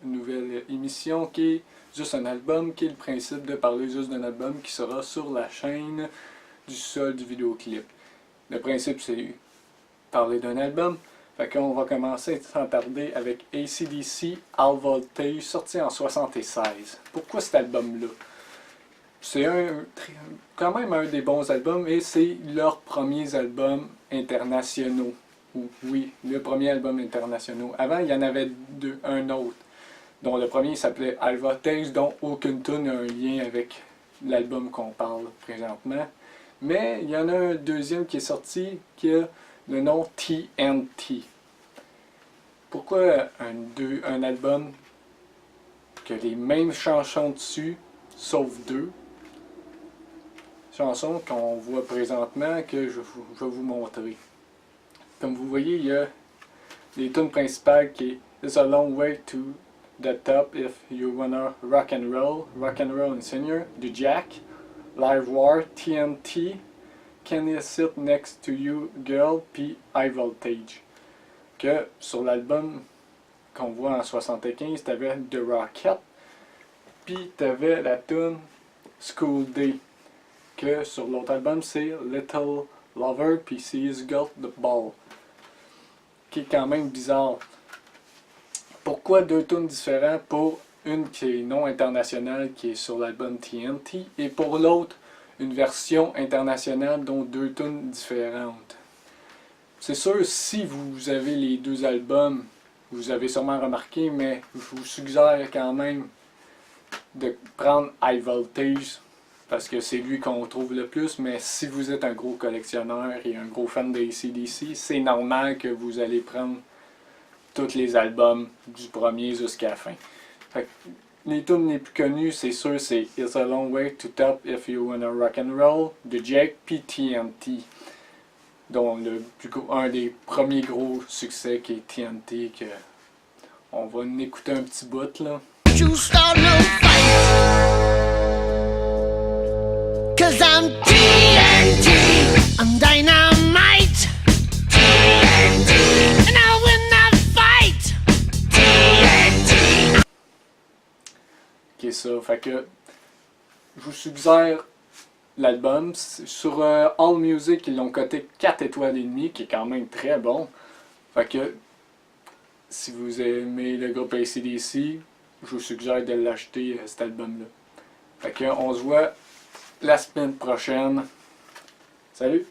nouvelle émission qui est juste un album, qui est le principe de parler juste d'un album qui sera sur la chaîne du sol du vidéoclip. Le principe c'est parler d'un album. Fait qu'on va commencer sans tarder avec AC/DC High Voltage, sorti en 1976. Pourquoi cet album-là? C'est quand même un des bons albums et c'est leurs premiers albums internationaux. Oui, le premier album international. Avant, il y en avait un autre, dont le premier s'appelait High Voltage, dont aucune tune n'a un lien avec l'album qu'on parle présentement. Mais il y en a un deuxième qui est sorti qui a le nom TNT. Pourquoi un album que les mêmes chansons dessus, sauf deux chansons qu'on voit présentement que je vais vous montrer. Comme vous voyez, il y a les tunes principales qui est It's a Long Way to the Top If You Wanna Rock and Roll and Senior, du Jack, Live War, TNT, Can I Sit Next to You Girl, puis High Voltage. Que sur l'album qu'on voit en 75, t'avais The Rocket, puis t'avais la tune School Day. Que sur l'autre album c'est Little Lover, puis She's Got the Ball. Qui est quand même bizarre. Pourquoi deux tunes différents pour une qui est non internationale qui est sur l'album TNT et pour l'autre une version internationale dont deux tunes différentes? C'est sûr, si vous avez les deux albums, vous avez sûrement remarqué, mais je vous suggère quand même de prendre High Voltage parce que c'est lui qu'on trouve le plus, mais si vous êtes un gros collectionneur et un gros fan de AC/DC, c'est normal que vous allez prendre tous les albums du premier jusqu'à la fin. Fait que les tunes les plus connues, c'est sûr, c'est It's a Long Way to Top If You Wanna Rock and Roll, de Jack, puis TNT, dont un des premiers gros succès qui est TNT, que on va en écouter un petit bout là. You start no fight. 'Cause I'm TNT, I'm dynamite, TNT, and I win that fight, TNT. Ok, ça, fait que je vous suggère l'album. Sur AllMusic, ils l'ont coté 4 étoiles et demie, qui est quand même très bon. Fait que si vous aimez le groupe AC/DC, je vous suggère de l'acheter, cet album-là. Fait que on se voit la semaine prochaine. Salut!